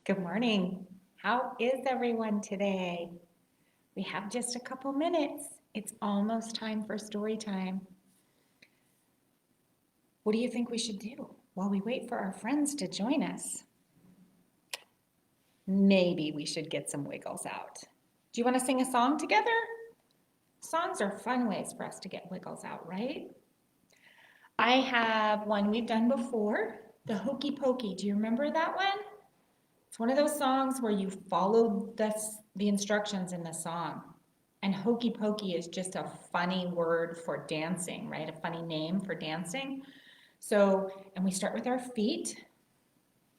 Good morning. How is everyone today? We have just a couple minutes. It's almost time for story time. What do you think we should do while we wait for our friends to join us? Maybe we should get some wiggles out. Do you want to sing a song together? Songs are fun ways for us to get wiggles out, right? I have one we've done before, the Hokey Pokey. Do you remember that one? It's one of those songs where you follow the instructions in the song. And hokey pokey is just a funny word for dancing, right? A funny name for dancing. So, and we start with our feet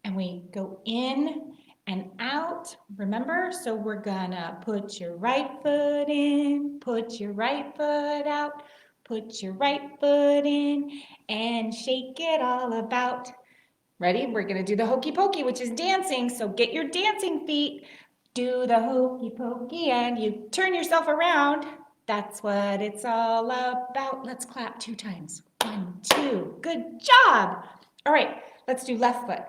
and we go in and out. Remember? So we're gonna put your right foot in, put your right foot out, put your right foot in and shake it all about. Ready? We're going to do the hokey pokey, which is dancing. So get your dancing feet. Do the hokey pokey and you turn yourself around. That's what it's all about. Let's clap 2 times. 1, 2. Good job. All right, let's do left foot.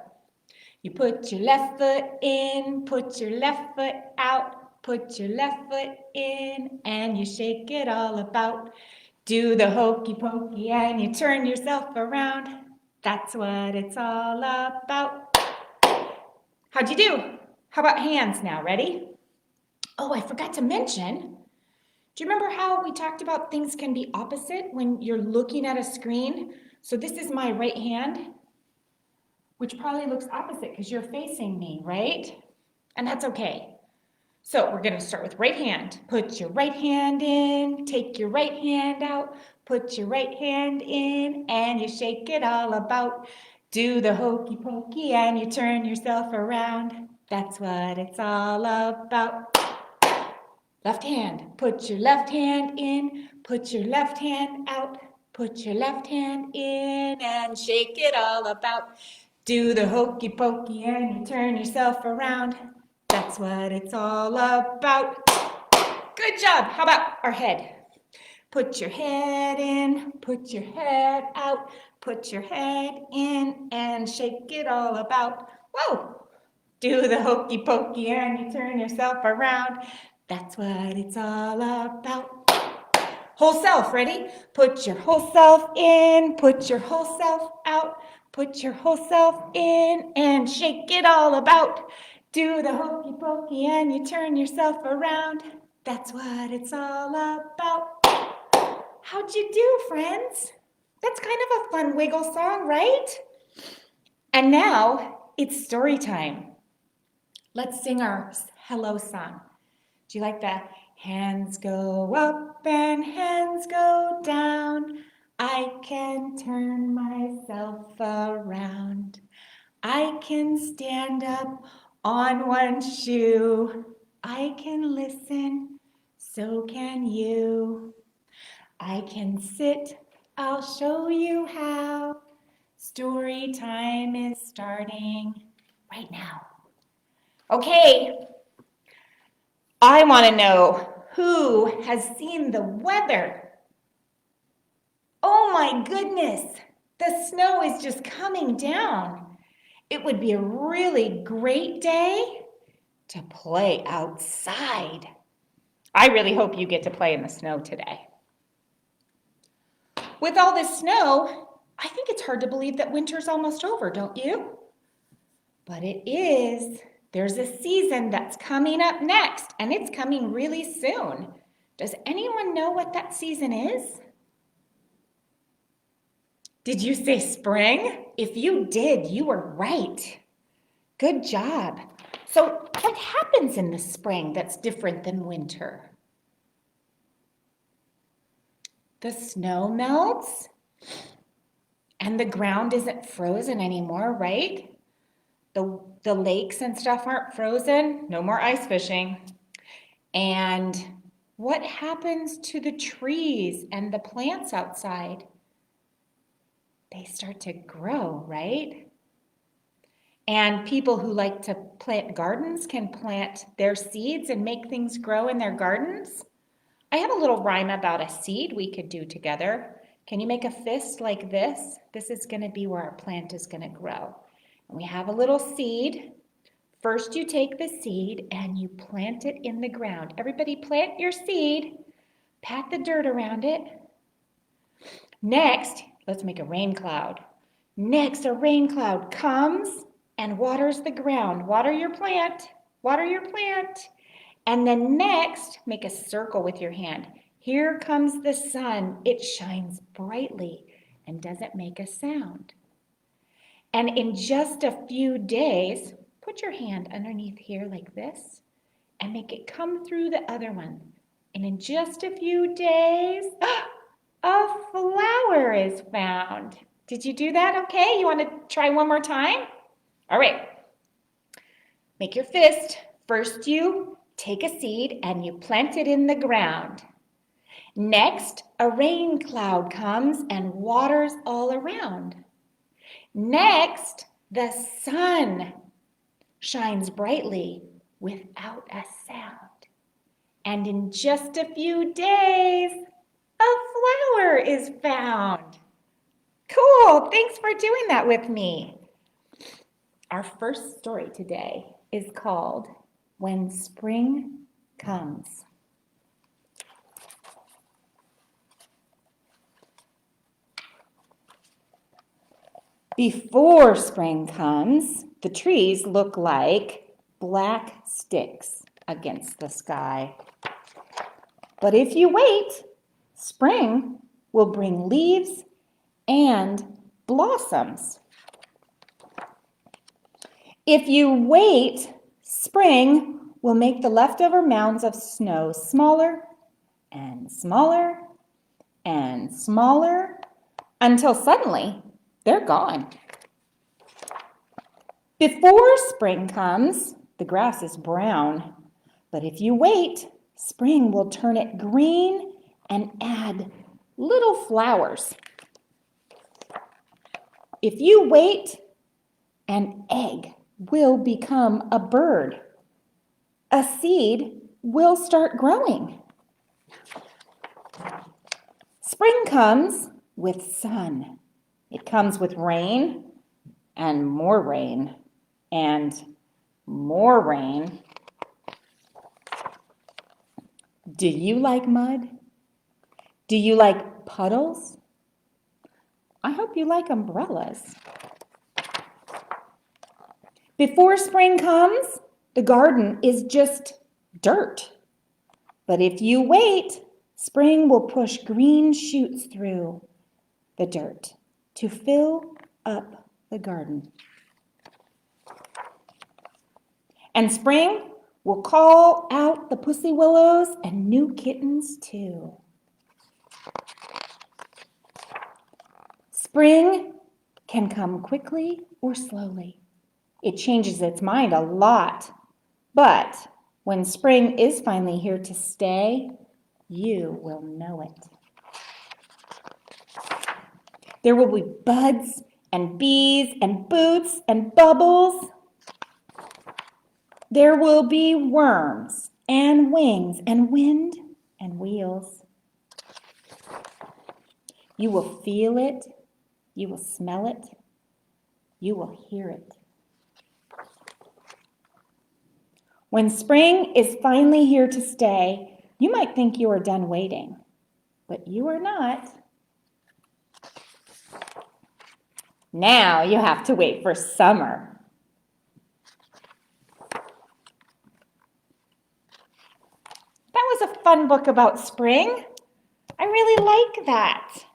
You put your left foot in, put your left foot out, put your left foot in, and you shake it all about. Do the hokey pokey and you turn yourself around. That's what it's all about. How'd you do? How about hands now? Ready? Oh, I forgot to mention. Do you remember how we talked about things can be opposite when you're looking at a screen? So this is my right hand, which probably looks opposite because you're facing me, right? And that's okay. So we're going to start with right hand. Put your right hand in, take your right hand out, put your right hand in, and you shake it all about. Do the hokey pokey and you turn yourself around. That's what it's all about. Left hand. Put your left hand in, put your left hand out, put your left hand in, and shake it all about. Do the hokey pokey and you turn yourself around. That's what it's all about. Good job. How about our head? Put your head in, put your head out, put your head in and shake it all about. Whoa! Do the hokey pokey and you turn yourself around. That's what it's all about. Whole self, ready? Put your whole self in, put your whole self out, put your whole self in and shake it all about. Do the hokey pokey and you turn yourself around. That's what it's all about. How'd you do, friends? That's kind of a fun wiggle song, right? And now it's story time. Let's sing our hello song. Do you like that? Hands go up and hands go down. I can turn myself around. I can stand up on one shoe. I can listen, so can you. I can sit, I'll show you how. Story time is starting right now. Okay, I want to know who has seen the weather. Oh my goodness, the snow is just coming down. It would be a really great day to play outside. I really hope you get to play in the snow today. With all this snow, I think it's hard to believe that winter's almost over, don't you? But it is. There's a season that's coming up next, and it's coming really soon. Does anyone know what that season is? Did you say spring? If you did, you were right. Good job. So, what happens in the spring that's different than winter? The snow melts, and the ground isn't frozen anymore, right? The lakes and stuff aren't frozen, no more ice fishing. And what happens to the trees and the plants outside? They start to grow, right? And people who like to plant gardens can plant their seeds and make things grow in their gardens. I have a little rhyme about a seed we could do together. Can you make a fist like this? This is going to be where our plant is going to grow. And we have a little seed First, you take the seed and you plant it in the ground. Everybody plant your seed, pat the dirt around it. Next, let's make a rain cloud. Next, a rain cloud comes and waters the ground. Water your plant, water your plant. And then next, make a circle with your hand. Here comes the sun. It shines brightly and doesn't make a sound. And in just a few days, put your hand underneath here like this and make it come through the other one. And in just a few days, a flower is found. Did you do that okay? You want to try one more time? All right. Make your fist. First, you take a seed and you plant it in the ground. Next, a rain cloud comes and waters all around. Next, the sun shines brightly without a sound. And in just a few days, a flower is found. Cool, thanks for doing that with me. Our first story today is called When Spring Comes. Before spring comes, the trees look like black sticks against the sky. But if you wait, spring will bring leaves and blossoms. If you wait, spring will make the leftover mounds of snow smaller and smaller and smaller until suddenly they're gone. Before spring comes, the grass is brown, but if you wait, spring will turn it green and add little flowers. If you wait, an egg will become a bird. A seed will start growing. Spring comes with sun. It comes with rain and more rain and more rain. Do you like mud? Do you like puddles? I hope you like umbrellas. Before spring comes, the garden is just dirt. But if you wait, spring will push green shoots through the dirt to fill up the garden. And spring will call out the pussy willows and new kittens too. Spring can come quickly or slowly. It changes its mind a lot. But when spring is finally here to stay, you will know it. There will be buds and bees and boots and bubbles. There will be worms and wings and wind and wheels. You will feel it. You will smell it. You will hear it. When spring is finally here to stay, you might think you are done waiting, but you are not. Now you have to wait for summer. That was a fun book about spring. I really like that.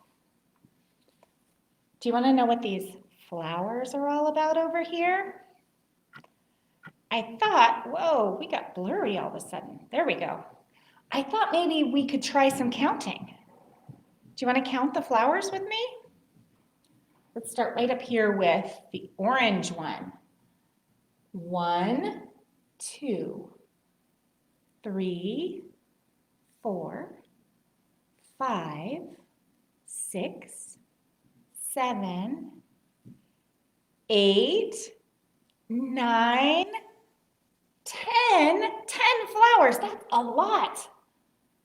Do you want to know what these flowers are all about over here? I thought, whoa, we got blurry all of a sudden. There we go. I thought maybe we could try some counting. Do you want to count the flowers with me? Let's start right up here with the orange one. 1, 2, 3, 4, 5, 6, 7, 8, 9, 10 flowers. That's a lot.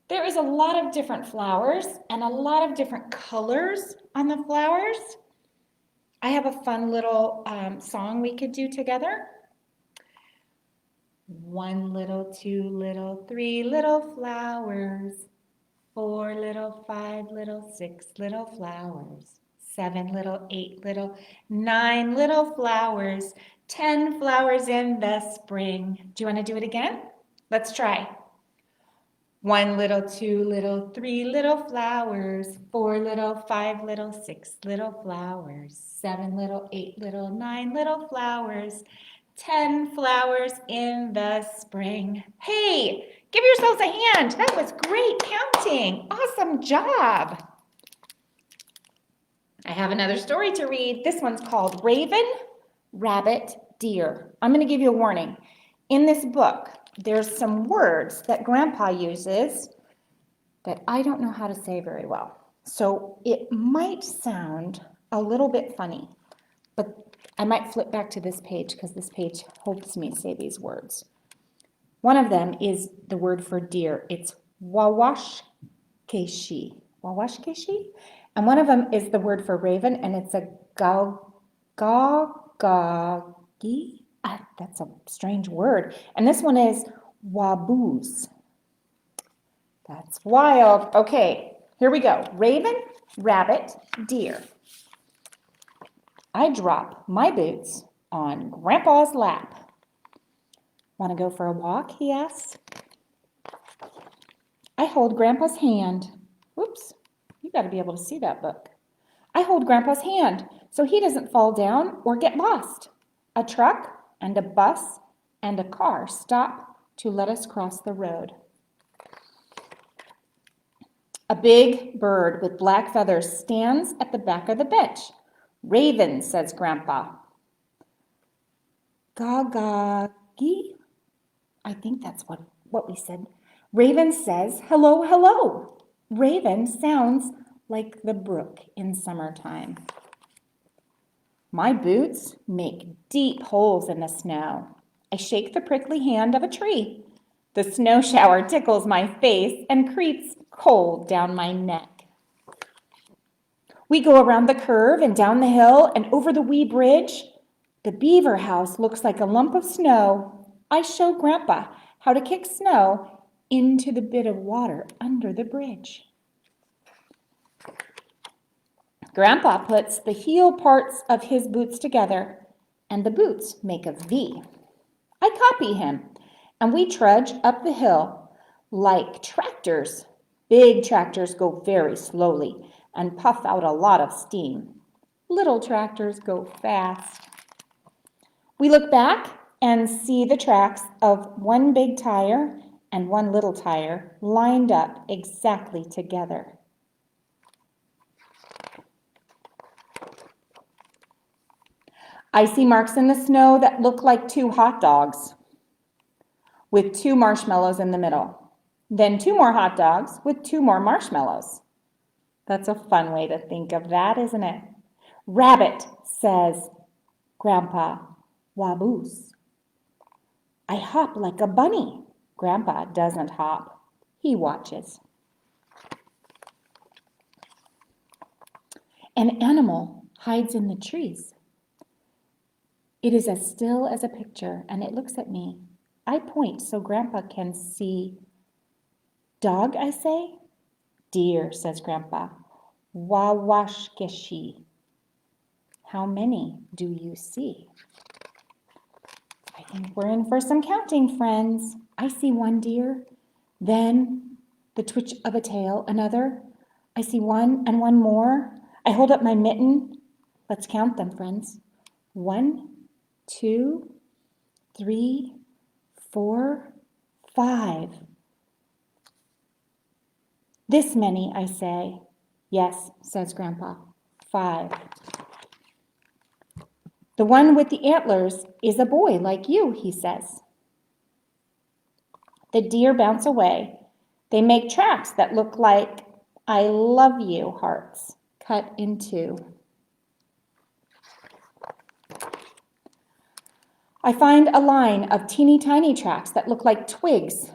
There is a lot of different flowers and a lot of different colors on the flowers. I have a fun little song we could do together. 1 little, 2 little, 3 little flowers. 4 little, 5 little, 6 little flowers. 7 little, 8 little, 9 little flowers. 10 flowers in the spring. Do you want to do it again? Let's try. 1 little, 2 little, 3 little flowers. 4 little, 5 little, 6 little flowers. 7 little, 8 little, 9 little flowers. 10 flowers in the spring. Hey, give yourselves a hand. That was great counting. Awesome job. I have another story to read. This one's called Raven, Rabbit, Deer. I'm going to give you a warning. In this book, there's some words that Grandpa uses that I don't know how to say very well. So it might sound a little bit funny, but I might flip back to this page because this page helps me say these words. One of them is the word for deer. It's wawashkeshi. Wawashkeshi? And one of them is the word for raven, and it's a gawgagi. That's a strange word. And this one is waboos. That's wild. Okay, here we go. Raven, rabbit, deer. I drop my boots on Grandpa's lap. Want to go for a walk, he asks. I hold Grandpa's hand. Whoops, you got to be able to see that book. I hold Grandpa's hand so he doesn't fall down or get lost. A truck and a bus and a car stop to let us cross the road. A big bird with black feathers stands at the back of the bench. Raven, says Grandpa. Gagagi? I think that's what we said. Raven says, hello, hello. Raven sounds like the brook in summertime. My boots make deep holes in the snow. I shake the prickly hand of a tree. The snow shower tickles my face and creeps cold down my neck. We go around the curve and down the hill and over the wee bridge. The beaver house looks like a lump of snow. I show Grandpa how to kick snow into the bit of water under the bridge. Grandpa puts the heel parts of his boots together, and the boots make a V. I copy him, and we trudge up the hill like tractors. Big tractors go very slowly and puff out a lot of steam. Little tractors go fast. We look back and see the tracks of one big tire and one little tire lined up exactly together. I see marks in the snow that look like 2 hot dogs with 2 marshmallows in the middle. Then 2 more hot dogs with 2 more marshmallows. That's a fun way to think of that, isn't it? Rabbit, says Grandpa. Waboos. I hop like a bunny. Grandpa doesn't hop. He watches. An animal hides in the trees. It is as still as a picture, and it looks at me. I point so Grandpa can see. Dog, I say. Deer, says Grandpa. Wawashkeshi. How many do you see? I think we're in for some counting, friends. I see 1 deer, then the twitch of a tail, another. I see 1 and 1 more. I hold up my mitten. Let's count them, friends. 1, 2, 3, 4, 5. This many, I say. Yes, says Grandpa. 5. The one with the antlers is a boy like you, he says. The deer bounce away. They make tracks that look like I love you hearts cut in 2. I find a line of teeny tiny tracks that look like twigs.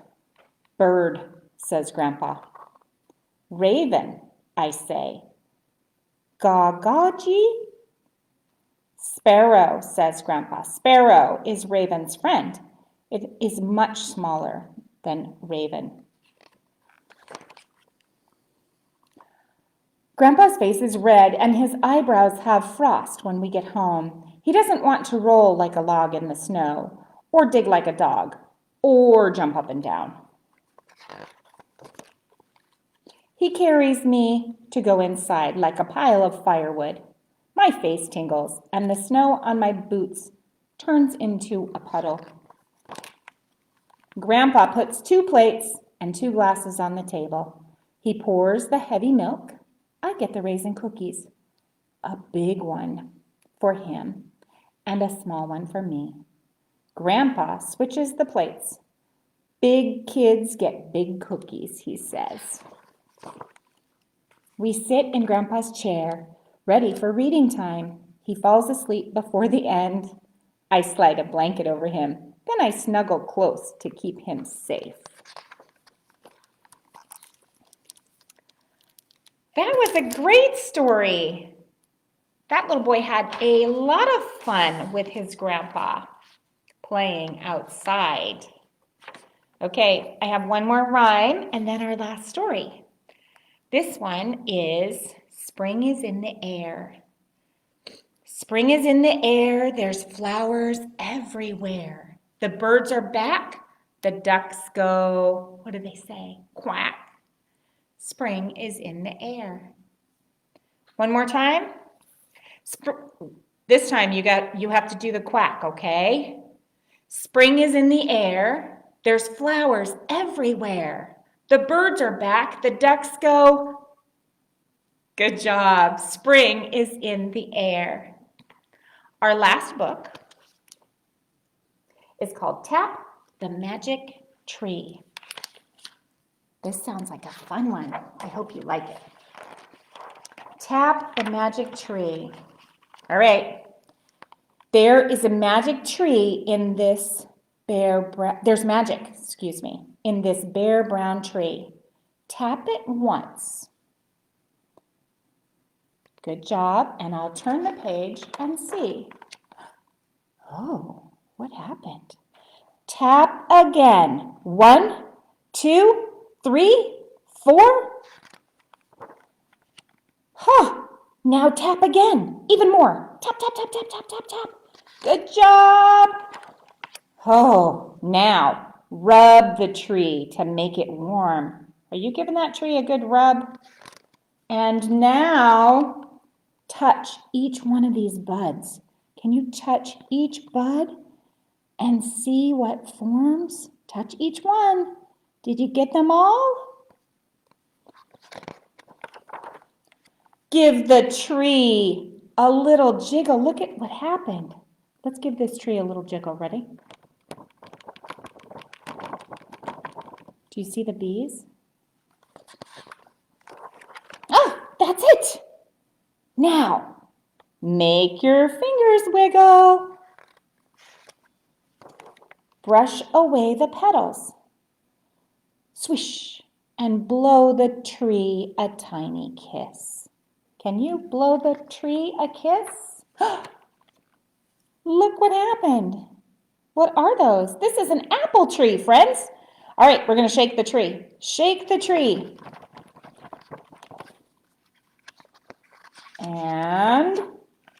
Bird, says Grandpa. Raven, I say. Gawgaji? Sparrow, says Grandpa. Sparrow is Raven's friend. It is much smaller than Raven. Grandpa's face is red and his eyebrows have frost when we get home. He doesn't want to roll like a log in the snow, or dig like a dog, or jump up and down. He carries me to go inside like a pile of firewood. My face tingles and the snow on my boots turns into a puddle. Grandpa puts 2 plates and 2 glasses on the table. He pours the heavy milk. I get the raisin cookies, a big one for him and a small one for me. Grandpa switches the plates. Big kids get big cookies, he says. We sit in Grandpa's chair, ready for reading time. He falls asleep before the end. I slide a blanket over him. Then I snuggle close to keep him safe. That was a great story. That little boy had a lot of fun with his grandpa playing outside. Okay, I have one more rhyme and then our last story. This one is Spring is in the air. Spring is in the air, there's flowers everywhere. The birds are back, the ducks go, what do they say? Quack. Spring is in the air. One more time. This time you have to do the quack, okay? Spring is in the air. There's flowers everywhere. The birds are back. The ducks go. Good job. Spring is in the air. Our last book is called Tap the Magic Tree. This sounds like a fun one. I hope you like it. Tap the magic tree. All right. There is a magic tree in this there's magic, in this bare brown tree. Tap it once. Good job. And I'll turn the page and see. Oh, what happened? Tap again. 1, 2, 3, 4. Huh. Now tap again. Even more. Tap, tap, tap, tap, tap, tap, tap. Good job. Oh, now rub the tree to make it warm. Are you giving that tree a good rub? And now touch each one of these buds. Can you touch each bud and see what forms? Touch each one. Did you get them all? Give the tree a little jiggle. Look at what happened. Let's give this tree a little jiggle. Ready? Do you see the bees? Oh, that's it. Now, make your fingers wiggle. Brush away the petals. Swish, and blow the tree a tiny kiss. Can you blow the tree a kiss? Look what happened. What are those? This is an apple tree, friends. All right, we're going to shake the tree. Shake the tree. And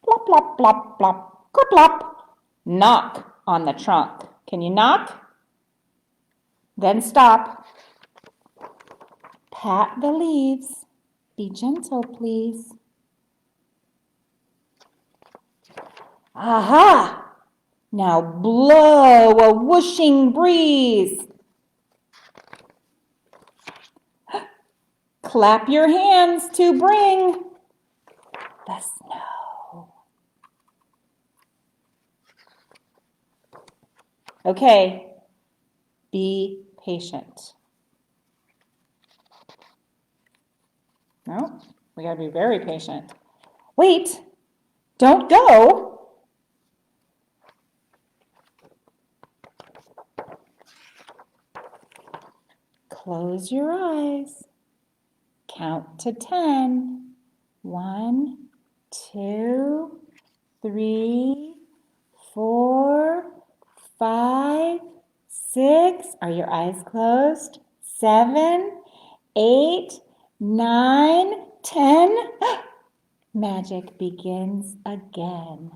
plop, plop, plop, plop, plop, plop. Knock on the trunk. Can you knock? Then stop. Pat the leaves. Be gentle, please. Aha! Now blow a whooshing breeze. Clap your hands to bring the snow. Okay, be patient. No, we gotta be very patient. Wait, don't go. Close your eyes. Count to 10. 1, 2, 3, 4, 5, 6, are your eyes closed? 7, 8, 9, 10. Magic begins again.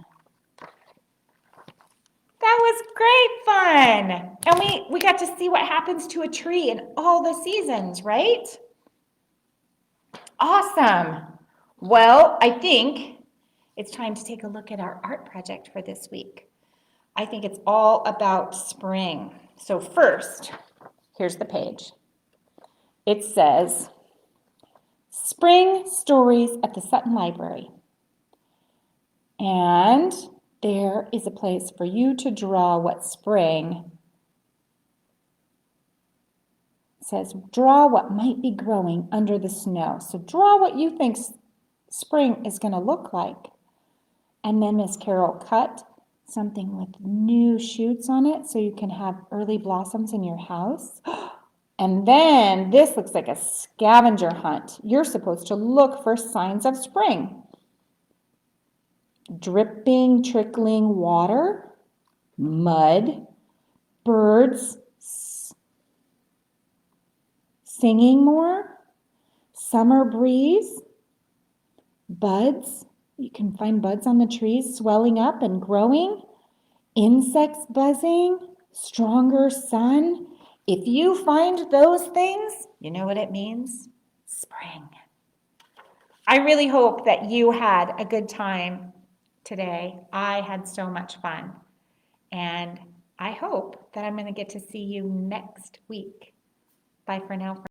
That was great fun. And we got to see what happens to a tree in all the seasons, right? Awesome. Well, I think it's time to take a look at our art project for this week. I think it's all about spring. So first, here's the page. It says, Spring Stories at the Sutton Library. And there is a place for you to draw what spring says. Draw what might be growing under the snow. So draw what you think spring is going to look like. And then Miss Carol cut something with new shoots on it so you can have early blossoms in your house. And then this looks like a scavenger hunt. You're supposed to look for signs of spring. Dripping, trickling water, mud, birds singing more, summer breeze, buds. You can find buds on the trees swelling up and growing, insects buzzing, stronger sun. If you find those things, you know what it means? Spring. I really hope that you had a good time today. I had so much fun. And I hope that I'm going to get to see you next week. Bye for now.